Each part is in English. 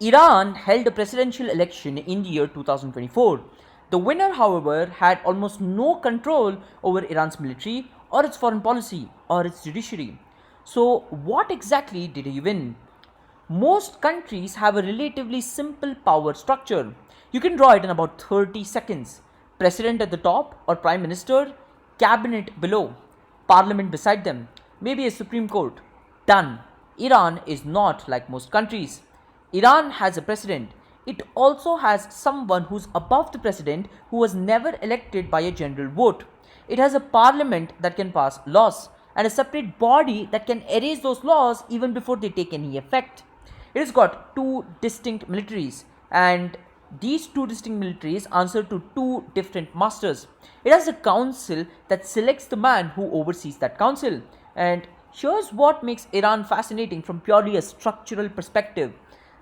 Iran held a presidential election in the year 2024. The winner, however, had almost no control over Iran's military or its foreign policy or its judiciary. So, what exactly did he win? Most countries have a relatively simple power structure. You can draw it in about 30 seconds. President at the top or prime minister, cabinet below, parliament beside them, maybe a supreme court. Done. Iran is not like most countries. Iran has a president. It also has someone who's above the president who was never elected by a general vote. It has a parliament that can pass laws and a separate body that can erase those laws even before they take any effect. It has got two distinct militaries, and these two distinct militaries answer to two different masters. It has a council that selects the man who oversees that council. And here's what makes Iran fascinating from purely a structural perspective.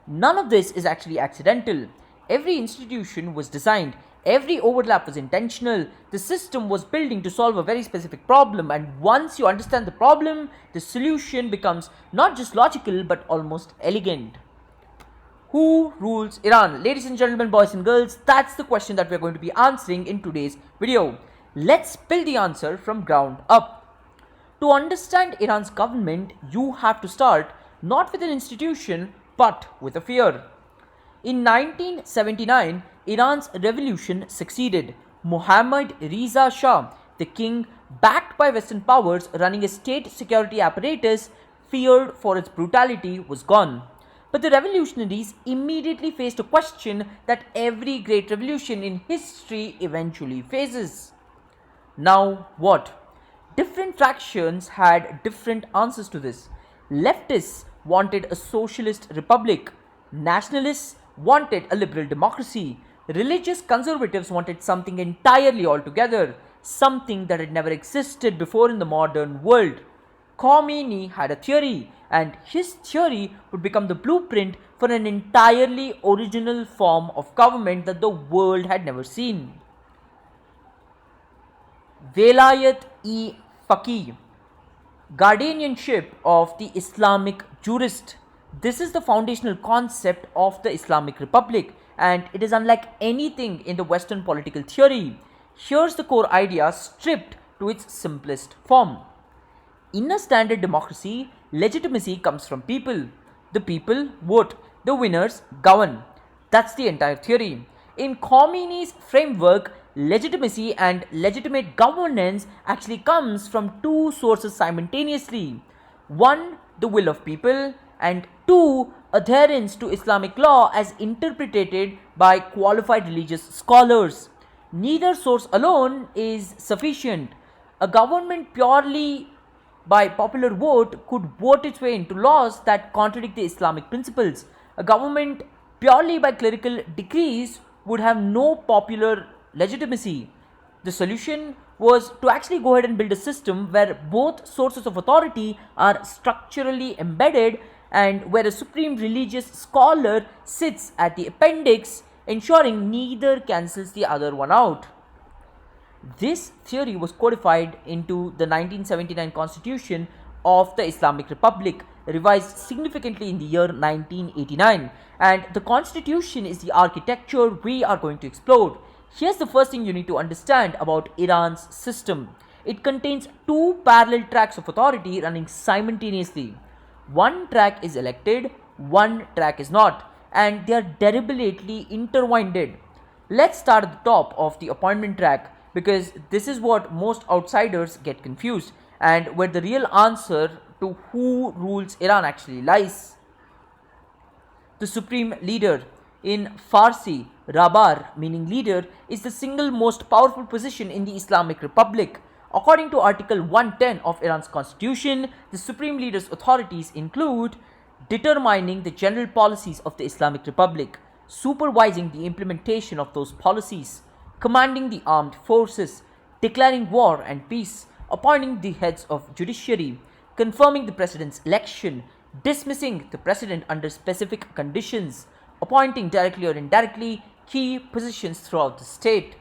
None of this is actually accidental. Every institution was designed, every overlap was intentional. The system was building to solve a very specific problem, and once you understand the problem, the solution becomes not just logical but almost elegant. Who rules Iran? Ladies and gentlemen, boys and girls, that's the question that we're going to be answering in today's video. Let's build the answer from ground up. To understand Iran's government, you have to start not with an institution but with a fear. In 1979, Iran's revolution succeeded. Mohammad Reza Shah, the king, backed by Western powers running a state security apparatus feared for its brutality, was gone. But the revolutionaries immediately faced a question that every great revolution in history eventually faces. Now what? Different factions had different answers to this. Leftists wanted a socialist republic, nationalists wanted a liberal democracy, religious conservatives wanted something entirely altogether, something that had never existed before in the modern world. Khomeini had a theory, and his theory would become the blueprint for an entirely original form of government that the world had never seen. Velayat-e-Faqih, guardianship of the Islamic jurist. This is the foundational concept of the Islamic Republic, and it is unlike anything in the Western political theory. Here's the core idea stripped to its simplest form. In a standard democracy, legitimacy comes from people. The people vote, the winners govern. That's the entire theory. In Khomeini's framework, legitimacy and legitimate governance actually comes from two sources simultaneously. One, the will of people, and two, adherence to Islamic law as interpreted by qualified religious scholars. Neither source alone is sufficient. A government purely by popular vote could vote its way into laws that contradict the Islamic principles. A government purely by clerical decrees would have no popular legitimacy. The solution was to actually go ahead and build a system where both sources of authority are structurally embedded and where a supreme religious scholar sits at the appendix, ensuring neither cancels the other one out. This theory was codified into the 1979 Constitution of the Islamic Republic, revised significantly in the year 1989. And the Constitution is the architecture we are going to explore. Here's the first thing you need to understand about Iran's system. It contains two parallel tracks of authority running simultaneously. One track is elected, one track is not, and they are deliberately intertwined. Let's start at the top of the appointment track because this is what most outsiders get confused and where the real answer to who rules Iran actually lies. The supreme leader, in Farsi, Rabar meaning leader, is the single most powerful position in the Islamic Republic. According to Article 110 of Iran's constitution, the supreme leader's authorities include determining the general policies of the Islamic Republic, supervising the implementation of those policies, commanding the armed forces, declaring war and peace, appointing the heads of judiciary, confirming the president's election, dismissing the president under specific conditions, appointing directly or indirectly key positions throughout the state.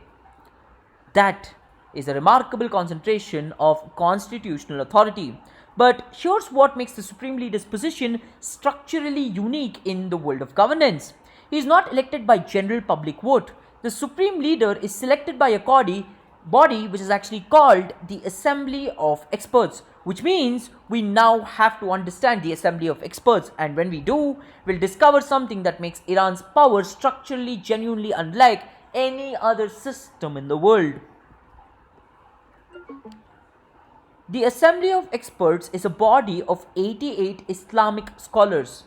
That is a remarkable concentration of constitutional authority. But here's what makes the Supreme Leader's position structurally unique in the world of governance. He is not elected by general public vote. The Supreme Leader is selected by a body which is actually called the Assembly of Experts, which means we now have to understand the Assembly of Experts, and when we do, we'll discover something that makes Iran's power structurally genuinely unlike any other system in the world. The Assembly of Experts is a body of 88 Islamic scholars,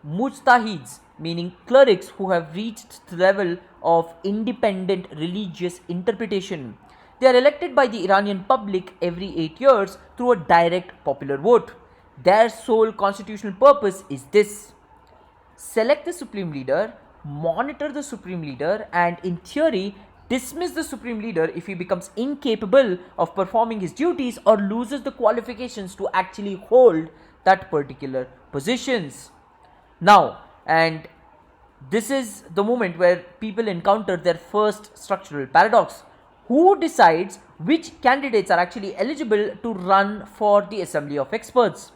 mujtahids, meaning clerics who have reached the level of independent religious interpretation. They are elected by the Iranian public every 8 years through a direct popular vote. Their sole constitutional purpose is this: select the Supreme Leader, monitor the Supreme Leader, and in theory, dismiss the Supreme Leader if he becomes incapable of performing his duties or loses the qualifications to actually hold that particular positions. Now, and this is the moment where people encounter their first structural paradox. Who decides which candidates are actually eligible to run for the Assembly of Experts?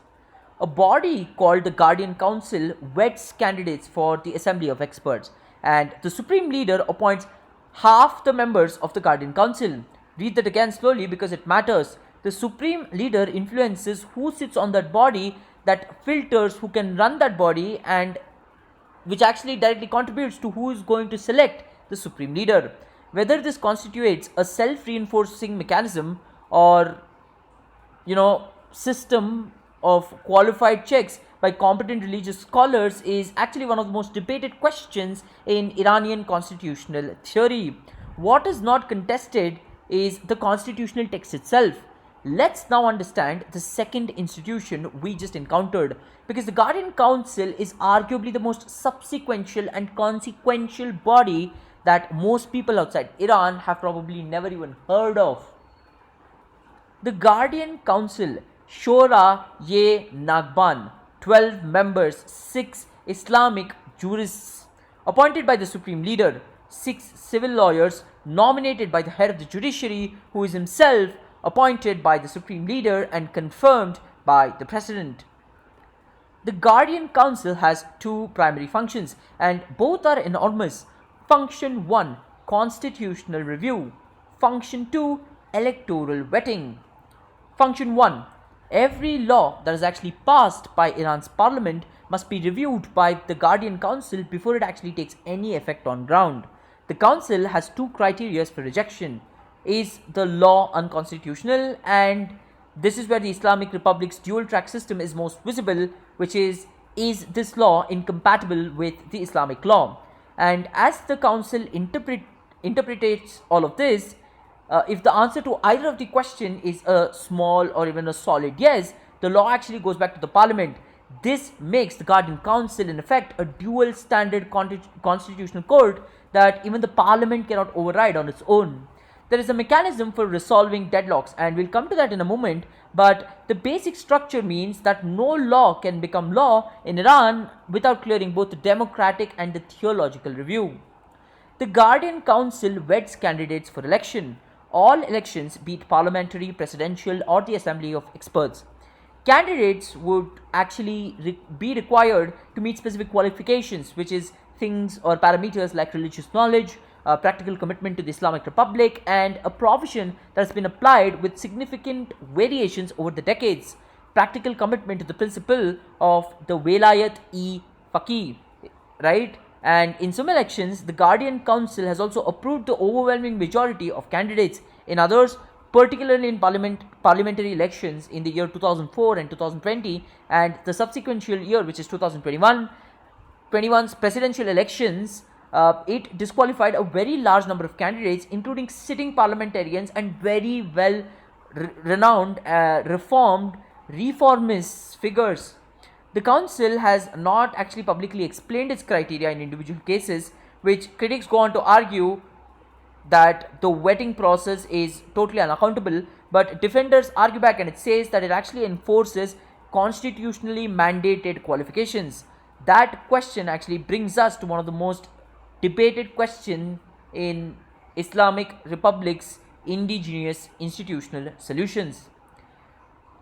A body called the Guardian Council vets candidates for the Assembly of Experts, and the Supreme Leader appoints half the members of the Guardian Council. Read that again slowly because it matters. The Supreme Leader influences who sits on that body, that filters who can run that body, and which actually directly contributes to who is going to select the Supreme Leader. Whether this constitutes a self-reinforcing mechanism or system of qualified checks by competent religious scholars is actually one of the most debated questions in Iranian constitutional theory. What is not contested is the constitutional text itself. Let's now understand the second institution we just encountered, because the Guardian Council is arguably the most subsequential and consequential body that most people outside Iran have probably never even heard of. The Guardian Council, Shora-e Nagban, 12 members, 6 Islamic jurists, appointed by the Supreme Leader, 6 civil lawyers nominated by the head of the judiciary, who is himself appointed by the Supreme Leader and confirmed by the President. The Guardian Council has two primary functions, and both are enormous. Function 1, constitutional review. Function 2, electoral vetting. Function 1, every law that is actually passed by Iran's parliament must be reviewed by the Guardian Council before it actually takes any effect on ground. The council has two criteria for rejection. Is the law unconstitutional? And this is where the Islamic Republic's dual track system is most visible, which is this law incompatible with the Islamic law? And as the council interprets all of this, if the answer to either of the question is a small or even a solid yes, the law actually goes back to the parliament. This makes the Guardian Council in effect a dual standard constitutional court that even the parliament cannot override on its own. There is a mechanism for resolving deadlocks, and we'll come to that in a moment, but the basic structure means that no law can become law in Iran without clearing both the democratic and the theological review. The Guardian Council vets candidates for election. All elections, be it parliamentary, presidential, or the Assembly of Experts, candidates would actually be required to meet specific qualifications, which is things or parameters like religious knowledge, practical commitment to the Islamic Republic, and a provision that has been applied with significant variations over the decades: practical commitment to the principle of the Velayat-e-Faqih, right? And in some elections, the Guardian Council has also approved the overwhelming majority of candidates. In others, particularly in parliamentary elections in the year 2004 and 2020, and the subsequent year, which is 2021's presidential elections, it disqualified a very large number of candidates, including sitting parliamentarians and very well renowned reformist figures. The council has not actually publicly explained its criteria in individual cases, which critics go on to argue that the vetting process is totally unaccountable, but defenders argue back and it says that it actually enforces constitutionally mandated qualifications. That question actually brings us to one of the most debated questions in Islamic Republic's indigenous institutional solutions.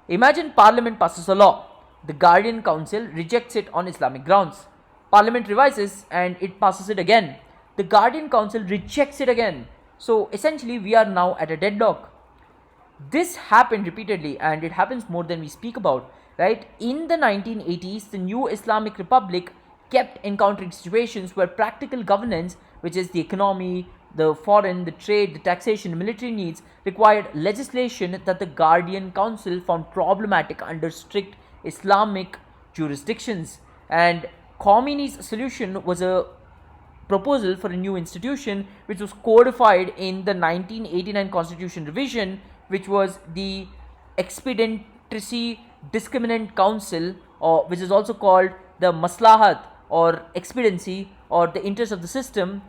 Imagine Parliament passes a law. The Guardian Council rejects it on Islamic grounds. Parliament revises and it passes it again. The Guardian Council rejects it again. So essentially, we are now at a deadlock. This happened repeatedly and it happens more than we speak about, right? In the 1980s, the new Islamic Republic kept encountering situations where practical governance, which is the economy, the foreign, the trade, the taxation, the military needs, required legislation that the Guardian Council found problematic under strict Islamic jurisdictions. And Khomeini's solution was a proposal for a new institution which was codified in the 1989 constitution revision, which was the Expediency Discriminant Council, or which is also called the Maslahat or Expediency or the interest of the system.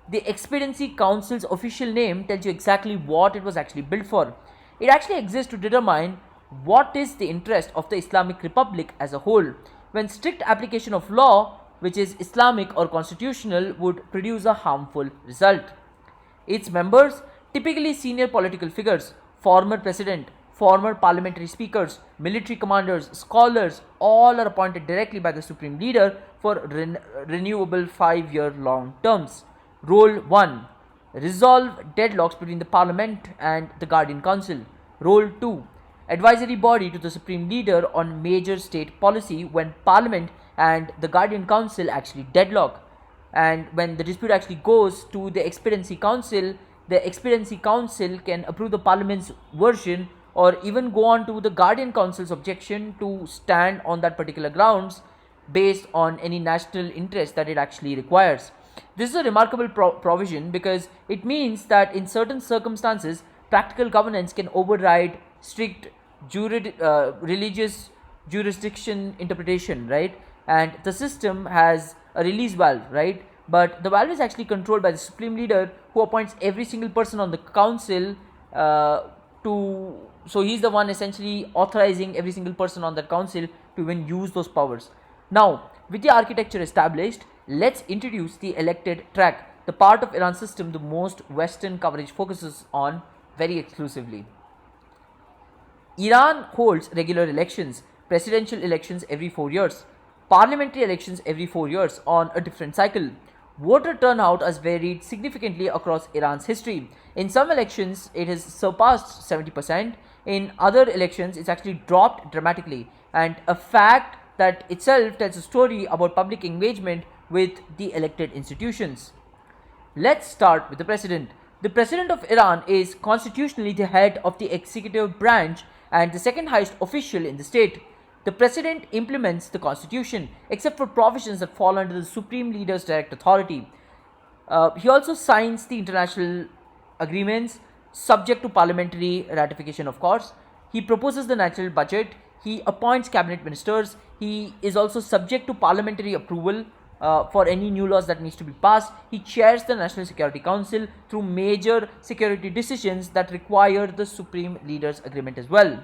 The Expediency Council's official name tells you exactly what it was actually built for. It actually exists to determine what is the interest of the Islamic Republic as a whole, when strict application of law, which is Islamic or constitutional, would produce a harmful result. Its members, typically senior political figures, former president, former parliamentary speakers, military commanders, scholars, all are appointed directly by the supreme leader for renewable 5-year long terms. Role 1: resolve deadlocks between the parliament and the Guardian Council. Role 2: advisory body to the supreme leader on major state policy when parliament and the Guardian Council actually deadlock. And when the dispute actually goes to the Expediency Council, the Expediency Council can approve the Parliament's version or even go on to the Guardian Council's objection to stand on that particular grounds based on any national interest that it actually requires. This is a remarkable provision because it means that in certain circumstances, practical governance can override strict religious jurisdiction interpretation, right? And the system has a release valve, right? But the valve is actually controlled by the supreme leader, who appoints every single person on the council so he's the one essentially authorizing every single person on that council to even use those powers. Now, with the architecture established, let's introduce the elected track, the part of Iran system the most Western coverage focuses on very exclusively. Iran holds regular elections, presidential elections every 4 years, parliamentary elections every 4 years on a different cycle. Voter turnout has varied significantly across Iran's history. In some elections, it has surpassed 70%. In other elections, it's actually dropped dramatically. And a fact that itself tells a story about public engagement with the elected institutions. Let's start with the president. The president of Iran is constitutionally the head of the executive branch and the second highest official in the state. The president implements the constitution except for provisions that fall under the supreme leader's direct authority. He also signs the international agreements subject to parliamentary ratification, of course. He proposes the national budget. He appoints cabinet ministers. He is also subject to parliamentary approval for any new laws that needs to be passed. He chairs the National Security Council through major security decisions that require the supreme leader's agreement as well.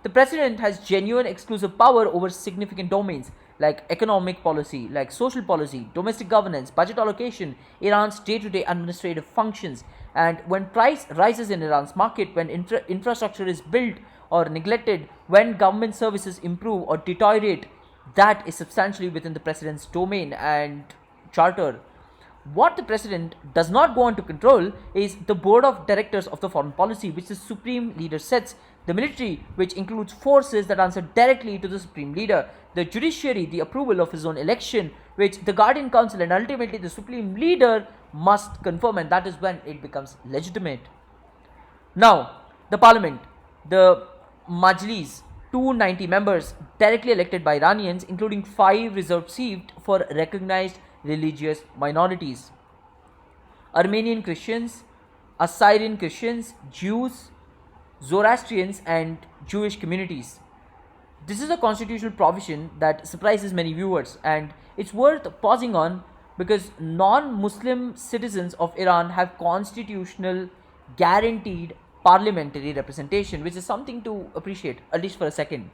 The president has genuine exclusive power over significant domains like economic policy, like social policy, domestic governance, budget allocation, Iran's day-to-day administrative functions. And when price rises in Iran's market, when infrastructure is built or neglected, when government services improve or deteriorate, that is substantially within the president's domain and charter. What the president does not go on to control is the board of directors of the foreign policy, which the supreme leader sets, the military, which includes forces that answer directly to the supreme leader, the judiciary, the approval of his own election, which the Guardian Council and ultimately the supreme leader must confirm, and that is when it becomes legitimate. Now, the parliament, the Majlis, 290 members directly elected by Iranians, including 5 reserved seats for recognized religious minorities: Armenian Christians, Assyrian Christians, Jews, Zoroastrians, and Jewish communities. This is a constitutional provision that surprises many viewers, and it's worth pausing on because non-Muslim citizens of Iran have constitutional guaranteed parliamentary representation, which is something to appreciate, at least for a second.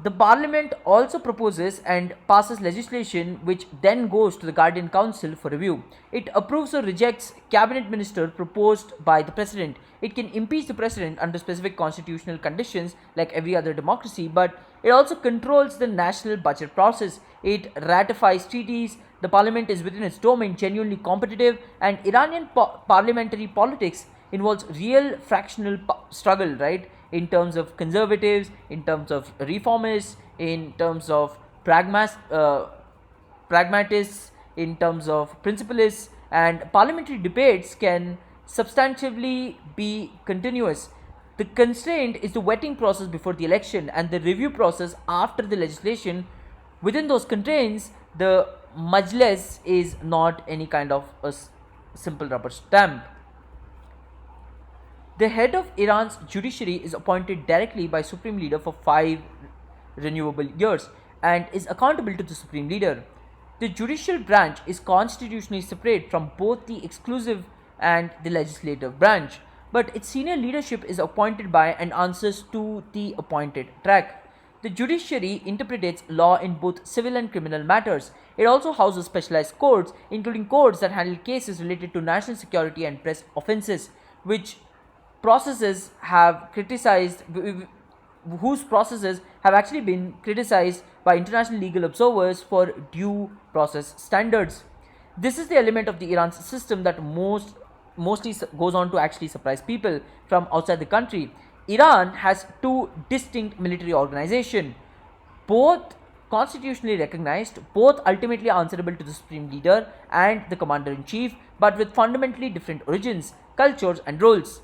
The parliament also proposes and passes legislation which then goes to the Guardian Council for review. It approves or rejects cabinet minister proposed by the president. It can impeach the president under specific constitutional conditions like every other democracy, but it also controls the national budget process. It ratifies treaties. The parliament is within its domain genuinely competitive, and Iranian parliamentary politics involves real fractional struggle, right? In terms of conservatives, in terms of reformists, in terms of pragmatists, in terms of principalists, and parliamentary debates can substantively be continuous. The constraint is the vetting process before the election and the review process after the legislation. Within those constraints, the Majlis is not any kind of a simple rubber stamp. The head of Iran's judiciary is appointed directly by Supreme Leader for 5 renewable years and is accountable to the Supreme Leader. The judicial branch is constitutionally separate from both the exclusive and the legislative branch, but its senior leadership is appointed by and answers to the appointed track. The judiciary interprets law in both civil and criminal matters. It also houses specialized courts, including courts that handle cases related to national security and press offenses, which processes have criticized whose processes have actually been criticized by international legal observers for due process standards. This is the element of the Iran's system that mostly goes on to actually surprise people from outside the country. Iran has two distinct military organizations, both constitutionally recognized, both ultimately answerable to the supreme leader and the commander in chief, but with fundamentally different origins, cultures, and roles.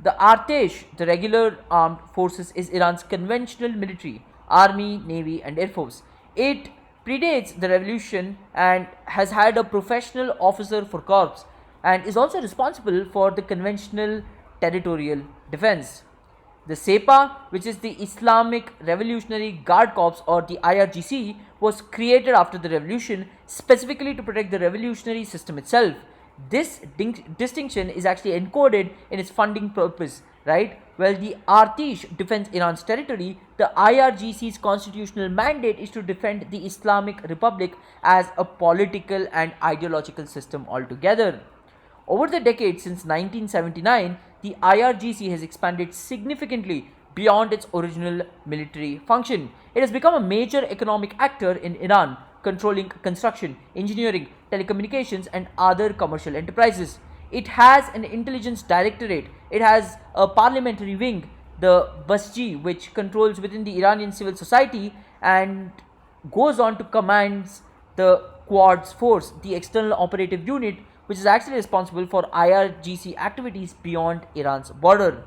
The Artesh, the regular armed forces, is Iran's conventional military, army, navy, and air force. It predates the revolution and has had a professional officer for corps and is also responsible for the conventional territorial defense. The SEPA, which is the Islamic Revolutionary Guard Corps or the IRGC, was created after the revolution specifically to protect the revolutionary system itself. This distinction is actually encoded in its funding purpose, right? While the Artish defends Iran's territory, the IRGC's constitutional mandate is to defend the Islamic Republic as a political and ideological system altogether. Over the decades since 1979, the IRGC has expanded significantly beyond its original military function. It has become a major economic actor in Iran, controlling construction, engineering, telecommunications, and other commercial enterprises. It has an intelligence directorate. It has a parliamentary wing, the Basji, which controls within the Iranian civil society and goes on to command the Quds Force, the external operative unit, which is actually responsible for IRGC activities beyond Iran's border.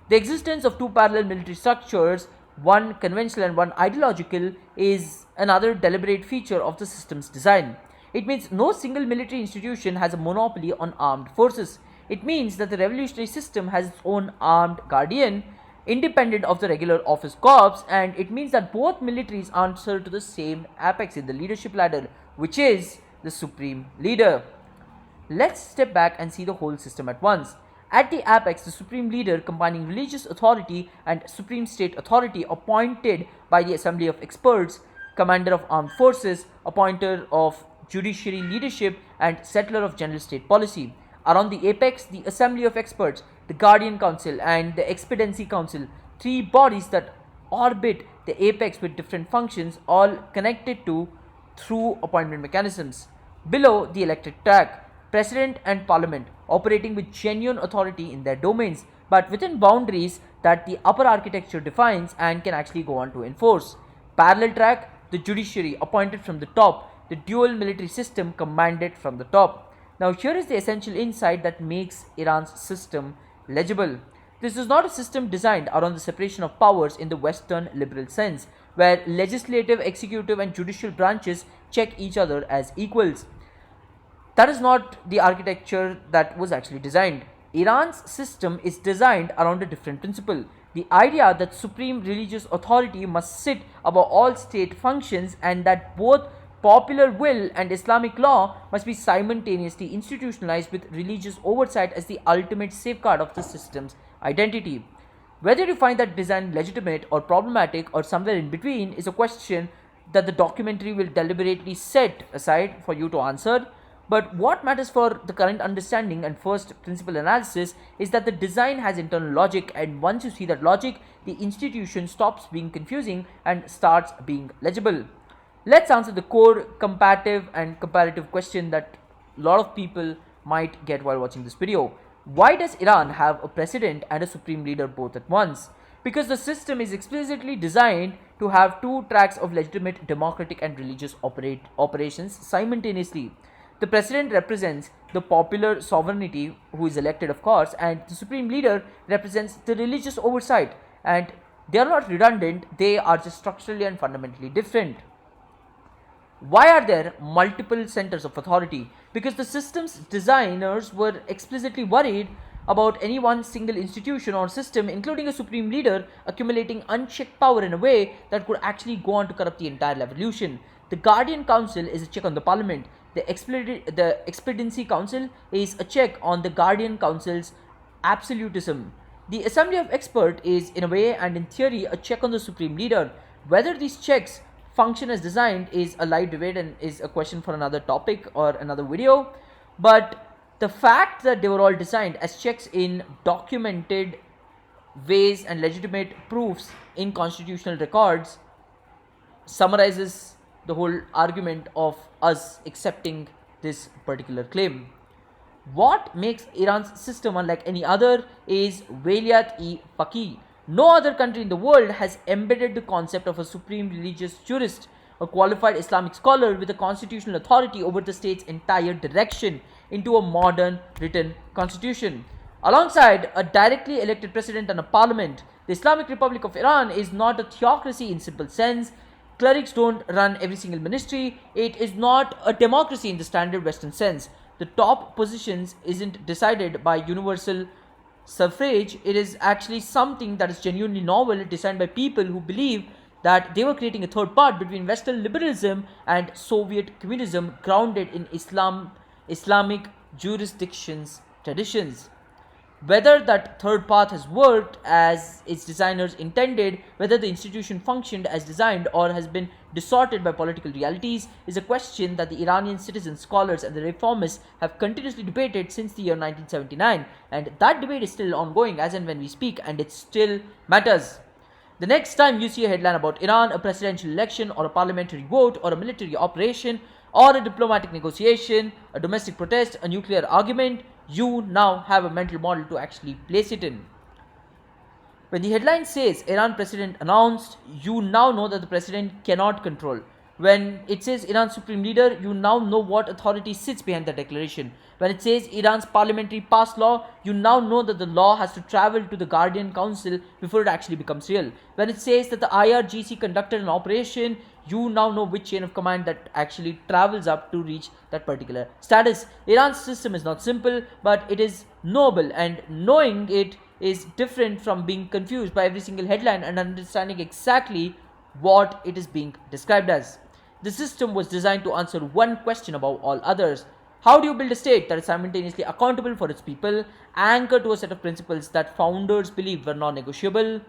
The existence of two parallel military structures, one conventional and one ideological, is another deliberate feature of the system's design. It means no single military institution has a monopoly on armed forces. It means that the revolutionary system has its own armed guardian, independent of the regular office corps, and it means that both militaries answer to the same apex in the leadership ladder, which is the supreme leader. Let's step back and see the whole system at once. At the apex, the supreme leader, combining religious authority and supreme state authority, appointed by the assembly of experts, commander of armed forces, appointer of judiciary leadership, and settler of general state policy. Around the apex, the assembly of experts, the guardian council, and the expediency council, three bodies that orbit the apex with different functions, all connected to through appointment mechanisms. Below, the elected track, president and parliament, operating with genuine authority in their domains, but within boundaries that the upper architecture defines and can actually go on to enforce. Parallel track, the judiciary, appointed from the top, the dual military system commanded from the top. Now here is the essential insight that makes Iran's system legible. This is not a system designed around the separation of powers in the Western liberal sense, where legislative, executive, and judicial branches check each other as equals. That is not the architecture that was actually designed. Iran's system is designed around a different principle. The idea that supreme religious authority must sit above all state functions and that both popular will and Islamic law must be simultaneously institutionalized with religious oversight as the ultimate safeguard of the system's identity. Whether you find that design legitimate or problematic or somewhere in between is a question that the documentary will deliberately set aside for you to answer. But what matters for the current understanding and first principle analysis is that the design has internal logic, and once you see that logic, the institution stops being confusing and starts being legible. Let's answer the core comparative and comparative question that a lot of people might get while watching this video. Why does Iran have a president and a supreme leader both at once? Because the system is explicitly designed to have two tracks of legitimate democratic and religious operations simultaneously. The president represents the popular sovereignty, who is elected, of course, and the supreme leader represents the religious oversight. And they are not redundant, they are just structurally and fundamentally different. Why are there multiple centers of authority? Because the system's designers were explicitly worried about any one single institution or system, including a supreme leader, accumulating unchecked power in a way that could actually go on to corrupt the entire revolution. The Guardian Council is a check on the parliament. The Expediency Council is a check on the Guardian Council's absolutism. The Assembly of Experts is, in a way and in theory, a check on the supreme leader. Whether these checks function as designed is a live debate and is a question for another topic or another video. But the fact that they were all designed as checks in documented ways and legitimate proofs in constitutional records summarizes the whole argument of us accepting this particular claim. What makes Iran's system unlike any other is Waliat-e-Faqih. No other country in the world has embedded the concept of a supreme religious jurist, a qualified Islamic scholar with a constitutional authority over the state's entire direction, into a modern written constitution. Alongside a directly elected president and a parliament, the Islamic Republic of Iran is not a theocracy in simple sense. Clerics don't run every single ministry. It is not a democracy in the standard Western sense. The top positions isn't decided by universal suffrage. It is actually something that is genuinely novel, designed by people who believe that they were creating a third part between Western liberalism and Soviet communism, grounded in Islamic jurisdictions traditions. Whether that third path has worked as its designers intended, whether the institution functioned as designed, or has been distorted by political realities, is a question that the Iranian citizens, scholars, and the reformists have continuously debated since the year 1979. And that debate is still ongoing as and when we speak, and it still matters. The next time you see a headline about Iran, a presidential election, or a parliamentary vote, or a military operation, or a diplomatic negotiation, a domestic protest, a nuclear argument, you now have a mental model to actually place it in. When the headline says Iran president announced, you now know that the president cannot control. When it says Iran's supreme leader, you now know what authority sits behind the declaration. When it says Iran's parliamentary passed law, you now know that the law has to travel to the Guardian Council before it actually becomes real. When it says that the IRGC conducted an operation, you now know which chain of command that actually travels up to reach that particular status. Iran's system is not simple, but it is noble, and knowing it is different from being confused by every single headline and understanding exactly what it is being described as. The system was designed to answer one question above all others. How do you build a state that is simultaneously accountable for its people, anchored to a set of principles that founders believed were non-negotiable?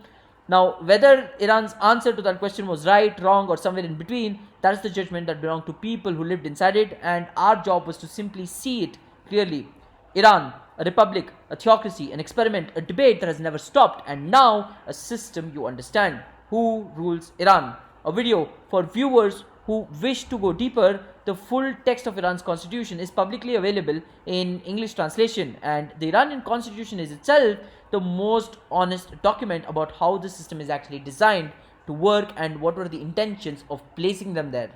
Now, whether Iran's answer to that question was right, wrong, or somewhere in between, that is the judgment that belonged to people who lived inside it, and our job was to simply see it clearly. Iran, a republic, a theocracy, an experiment, a debate that has never stopped, and now a system you understand. Who rules Iran? A video for viewers who wish to go deeper. The full text of Iran's constitution is publicly available in English translation, and the Iranian constitution is itself the most honest document about how the system is actually designed to work and what were the intentions of placing them there.